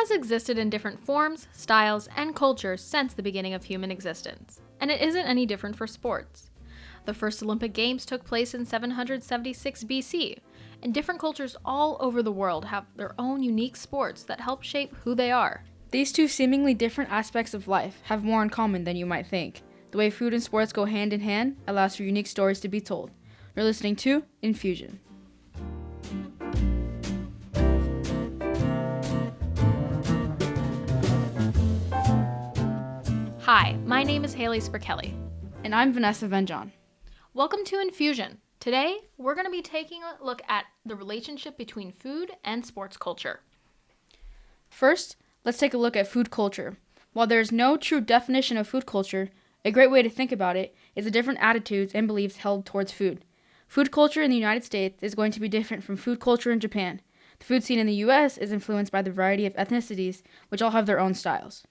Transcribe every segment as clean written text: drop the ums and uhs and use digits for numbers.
has existed in different forms, styles, and cultures since the beginning of human existence, and it isn't any different for sports. The first Olympic Games took place in 776 BC, and different cultures all over the world have their own unique sports that help shape who they are. These two seemingly different aspects of life have more in common than you might think. The way food and sports go hand in hand allows for unique stories to be told. You're listening to Infusion. Hi, my name is Haley Sperkelly. And I'm Vanessa Venjohn. Welcome to Infusion. Today, we're going to be taking a look at the relationship between food and sports culture. First, let's take a look at food culture. While there is no true definition of food culture, a great way to think about it is the different attitudes and beliefs held towards food. Food culture in the United States is going to be different from food culture in Japan. The food scene in the U.S. is influenced by the variety of ethnicities, which all have their own styles.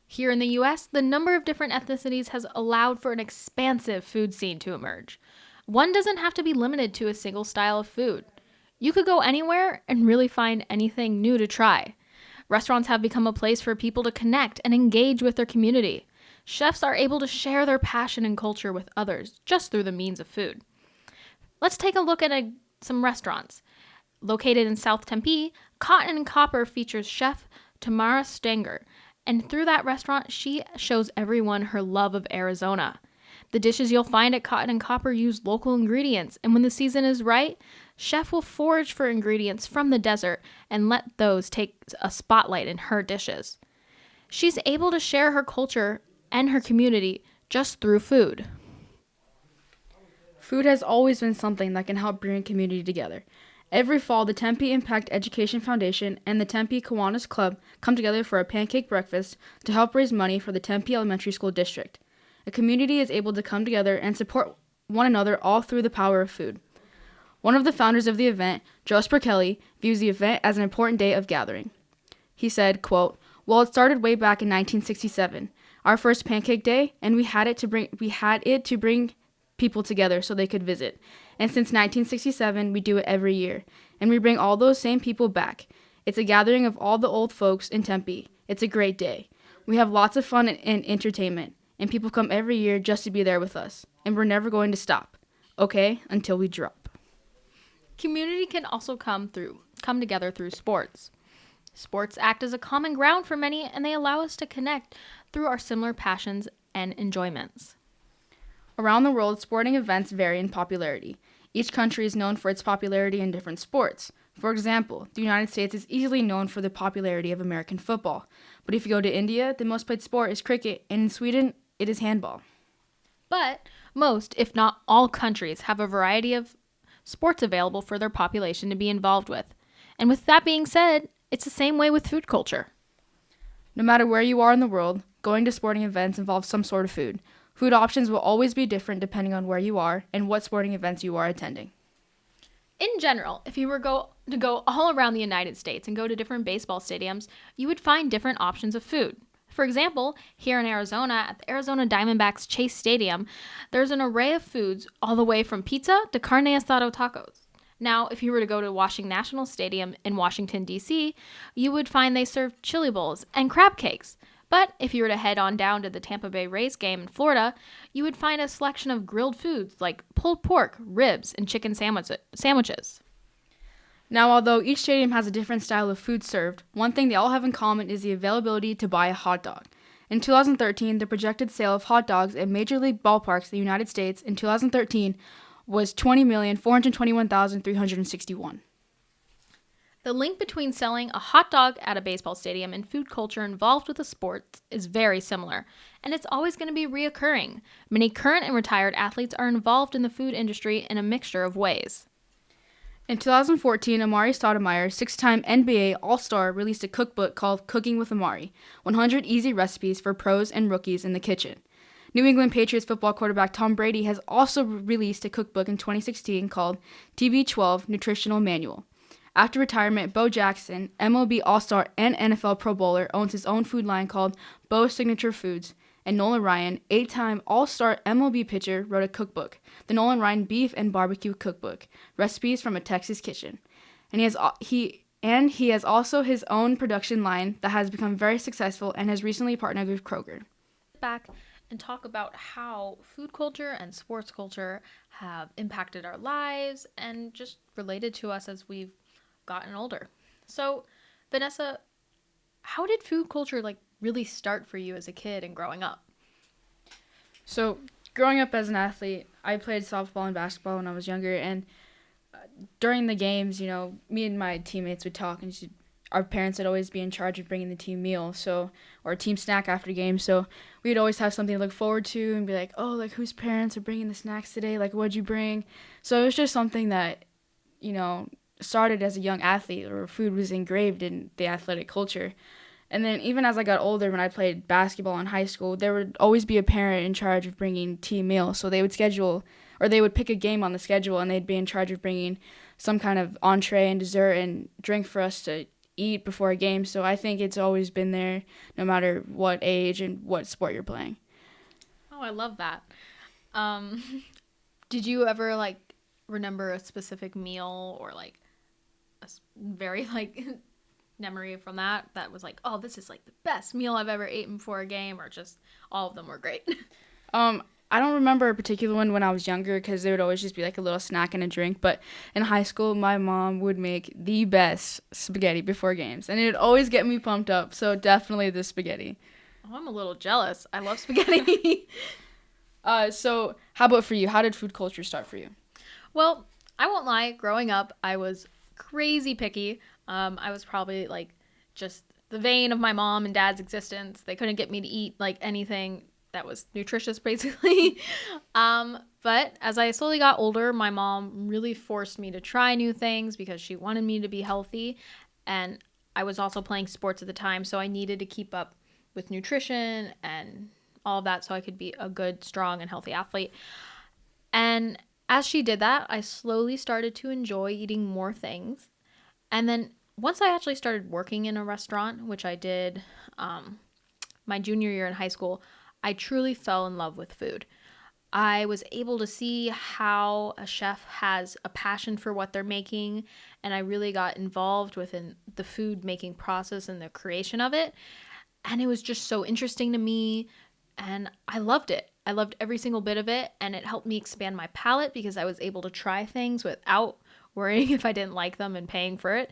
Here in the U.S., the number of different ethnicities has allowed for an expansive food scene to emerge. One doesn't have to be limited to a single style of food. You could go anywhere and really find anything new to try. Restaurants have become a place for people to connect and engage with their community. Chefs are able to share their passion and culture with others just through the means of food. Let's take a look at some restaurants. Located in South Tempe, Cotton and Copper features chef Tamara Stenger, and through that restaurant, she shows everyone her love of Arizona. The dishes you'll find at Cotton and Copper use local ingredients, and when the season is right, chef will forage for ingredients from the desert and let those take a spotlight in her dishes. She's able to share her culture and her community just through food. Food has always been something that can help bring a community together. Every fall, the Tempe Impact Education Foundation and the Tempe Kiwanis Club come together for a pancake breakfast to help raise money for the Tempe Elementary School District. A community is able to come together and support one another all through the power of food. One of the founders of the event, Joe Sperkelly, views the event as an important day of gathering. He said, quote, "Well, it started way back in 1967, our first pancake day, and we had it to bring people together so they could visit. And since 1967, we do it every year, and we bring all those same people back. It's a gathering of all the old folks in Tempe. It's a great day. We have lots of fun and entertainment, and people come every year just to be there with us, and we're never going to stop. Okay, until we drop." Community can also come together through sports. Sports act as a common ground for many, and they allow us to connect through our similar passions and enjoyments. Around the world, sporting events vary in popularity. Each country is known for its popularity in different sports. For example, the United States is easily known for the popularity of American football. But if you go to India, the most played sport is cricket, and in Sweden, it is handball. But most, if not all countries, have a variety of sports available for their population to be involved with. And with that being said, it's the same way with food culture. No matter where you are in the world, going to sporting events involves some sort of food. Food options will always be different depending on where you are and what sporting events you are attending. In general, if you were to go all around the United States and go to different baseball stadiums, you would find different options of food. For example, here in Arizona, at the Arizona Diamondbacks Chase Stadium, there's an array of foods all the way from pizza to carne asada tacos. Now, if you were to go to Washington National Stadium in Washington, D.C., you would find they serve chili bowls and crab cakes. But if you were to head on down to the Tampa Bay Rays game in Florida, you would find a selection of grilled foods like pulled pork, ribs, and chicken sandwiches. Now, although each stadium has a different style of food served, one thing they all have in common is the availability to buy a hot dog. In 2013, the projected sale of hot dogs at Major League ballparks in the United States in 2013 was 20,421,361. The link between selling a hot dog at a baseball stadium and food culture involved with the sport is very similar, and it's always going to be reoccurring. Many current and retired athletes are involved in the food industry in a mixture of ways. In 2014, Amari Stoudemire, six-time NBA All-Star, released a cookbook called Cooking with Amari, 100 Easy Recipes for Pros and Rookies in the Kitchen. New England Patriots football quarterback Tom Brady has also released a cookbook in 2016 called TB12 Nutritional Manual. After retirement, Bo Jackson, MLB All-Star and NFL Pro Bowler, owns his own food line called Bo's Signature Foods, and Nolan Ryan, 8-time All-Star MLB pitcher, wrote a cookbook, the Nolan Ryan Beef and Barbecue Cookbook, Recipes from a Texas Kitchen. And he And he has also his own production line that has become very successful and has recently partnered with Kroger. Back and talk about how food culture and sports culture have impacted our lives and just related to us as we've gotten older. So, Vanessa, how did food culture really start for you as a kid and growing up? So, growing up as an athlete, I played softball and basketball when I was younger, and during the games, me and my teammates would talk, and our parents would always be in charge of bringing the team meal, or team snack after games. So we'd always have something to look forward to and be like, oh, whose parents are bringing the snacks today? What'd you bring? So it was just something that, started as a young athlete, or food was engraved in the athletic culture. And then even as I got older, when I played basketball in high school, there would always be a parent in charge of bringing team meals. So they would schedule, or they would pick a game on the schedule, and they'd be in charge of bringing some kind of entree and dessert and drink for us to eat before a game. So I think it's always been there, no matter what age and what sport you're playing. Oh, I love that. Did you ever remember a specific meal or a very memory from that was oh, this is the best meal I've ever eaten before a game, or just all of them were great? I don't remember a particular one when I was younger, because there would always just be a little snack and a drink. But in high school, my mom would make the best spaghetti before games, and it would always get me pumped up. So definitely the spaghetti. Oh, I'm a little jealous. I love spaghetti. So how about for you? How did food culture start for you? Well, I won't lie. Growing up, I was crazy picky. I was probably just the vein of my mom and dad's existence. They couldn't get me to eat anything that was nutritious, basically. But as I slowly got older, my mom really forced me to try new things because she wanted me to be healthy. And I was also playing sports at the time, so I needed to keep up with nutrition and all of that so I could be a good, strong, and healthy athlete. And as she did that, I slowly started to enjoy eating more things. And then once I actually started working in a restaurant, which I did my junior year in high school, I truly fell in love with food. I was able to see how a chef has a passion for what they're making, and I really got involved within the food making process and the creation of it. And it was just so interesting to me, and I loved it. I loved every single bit of it, and it helped me expand my palate because I was able to try things without worrying if I didn't like them and paying for it.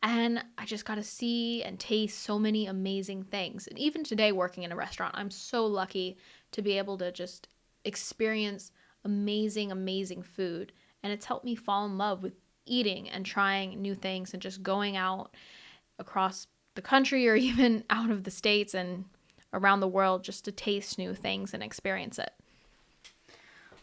And I just got to see and taste so many amazing things. And even today, working in a restaurant, I'm so lucky to be able to just experience amazing, amazing food. And it's helped me fall in love with eating and trying new things and just going out across the country or even out of the States and around the world just to taste new things and experience it.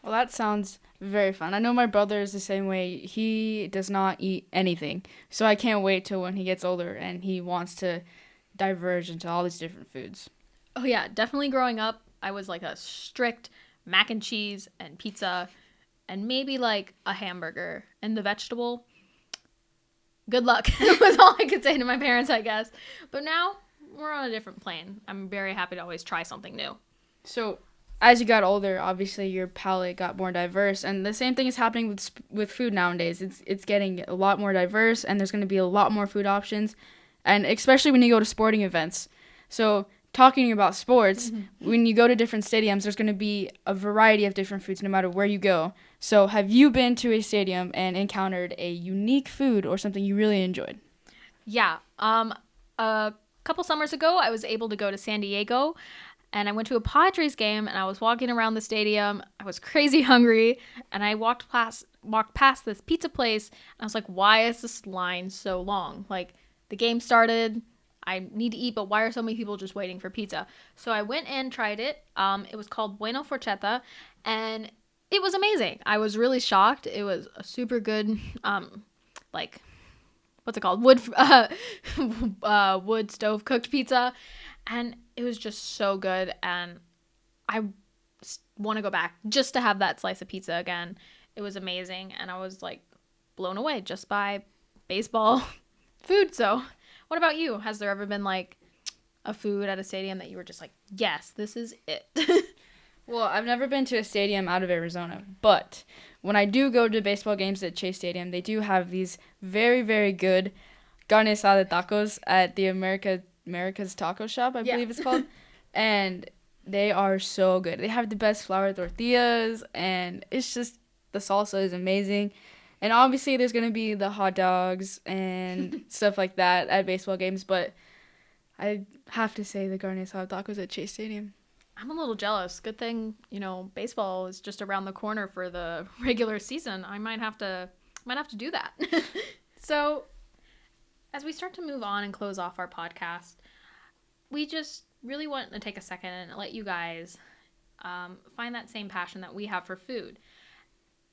Well, that sounds very fun. I know my brother is the same way. He does not eat anything. So I can't wait till when he gets older and he wants to diverge into all these different foods. Oh yeah, definitely growing up, I was a strict mac and cheese and pizza and maybe a hamburger and the vegetable. Good luck was all I could say to my parents, I guess. But now we're on a different plane. I'm very happy to always try something new. So as you got older, obviously your palate got more diverse, and the same thing is happening with food nowadays. It's getting a lot more diverse, and there's going to be a lot more food options, and especially when you go to sporting events. So talking about sports, when you go to different stadiums, there's going to be a variety of different foods no matter where you go. So have you been to a stadium and encountered a unique food or something you really enjoyed? Yeah. A couple summers ago, I was able to go to San Diego, and I went to a Padres game, and I was walking around the stadium. I was crazy hungry, and I walked past this pizza place, and I was like, why is this line so long? The game started, I need to eat, but why are so many people just waiting for pizza? So I went and tried it. It was called Bueno Forchetta, and it was amazing. I was really shocked. It was a super good, what's it called? Wood stove cooked pizza. And it was just so good, and I want to go back just to have that slice of pizza again. It was amazing, and I was blown away just by baseball food. So what about you? Has there ever been a food at a stadium that you were just yes, this is it? Well, I've never been to a stadium out of Arizona, but when I do go to baseball games at Chase Stadium, they do have these very, very good carne asada tacos at the America's Taco Shop, I believe it's called. And they are so good. They have the best flour tortillas, and it's just, the salsa is amazing. And obviously there's going to be the hot dogs and stuff like that at baseball games, but I have to say the carne asada tacos at Chase Stadium. I'm a little jealous. Good thing, baseball is just around the corner for the regular season. I might have to do that. So, as we start to move on and close off our podcast, we just really want to take a second and let you guys find that same passion that we have for food.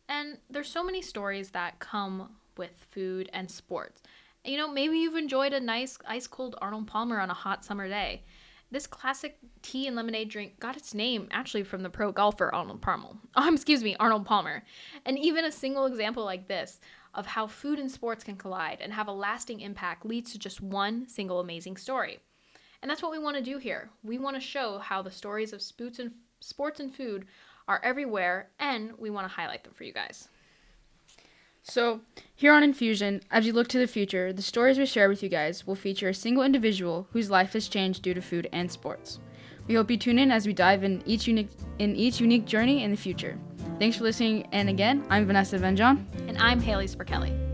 And there's so many stories that come with food and sports. Maybe you've enjoyed a nice ice-cold Arnold Palmer on a hot summer day. This classic tea and lemonade drink got its name actually from the pro golfer Arnold Palmer. And even a single example like this of how food and sports can collide and have a lasting impact leads to just one single amazing story. And that's what we want to do here. We want to show how the stories of sports and food are everywhere, and we want to highlight them for you guys. So, here on Infusion, as we look to the future, the stories we share with you guys will feature a single individual whose life has changed due to food and sports. We hope you tune in as we dive in each unique journey in the future. Thanks for listening, and again, I'm Vanessa Venjohn. And I'm Haley Sperkelly.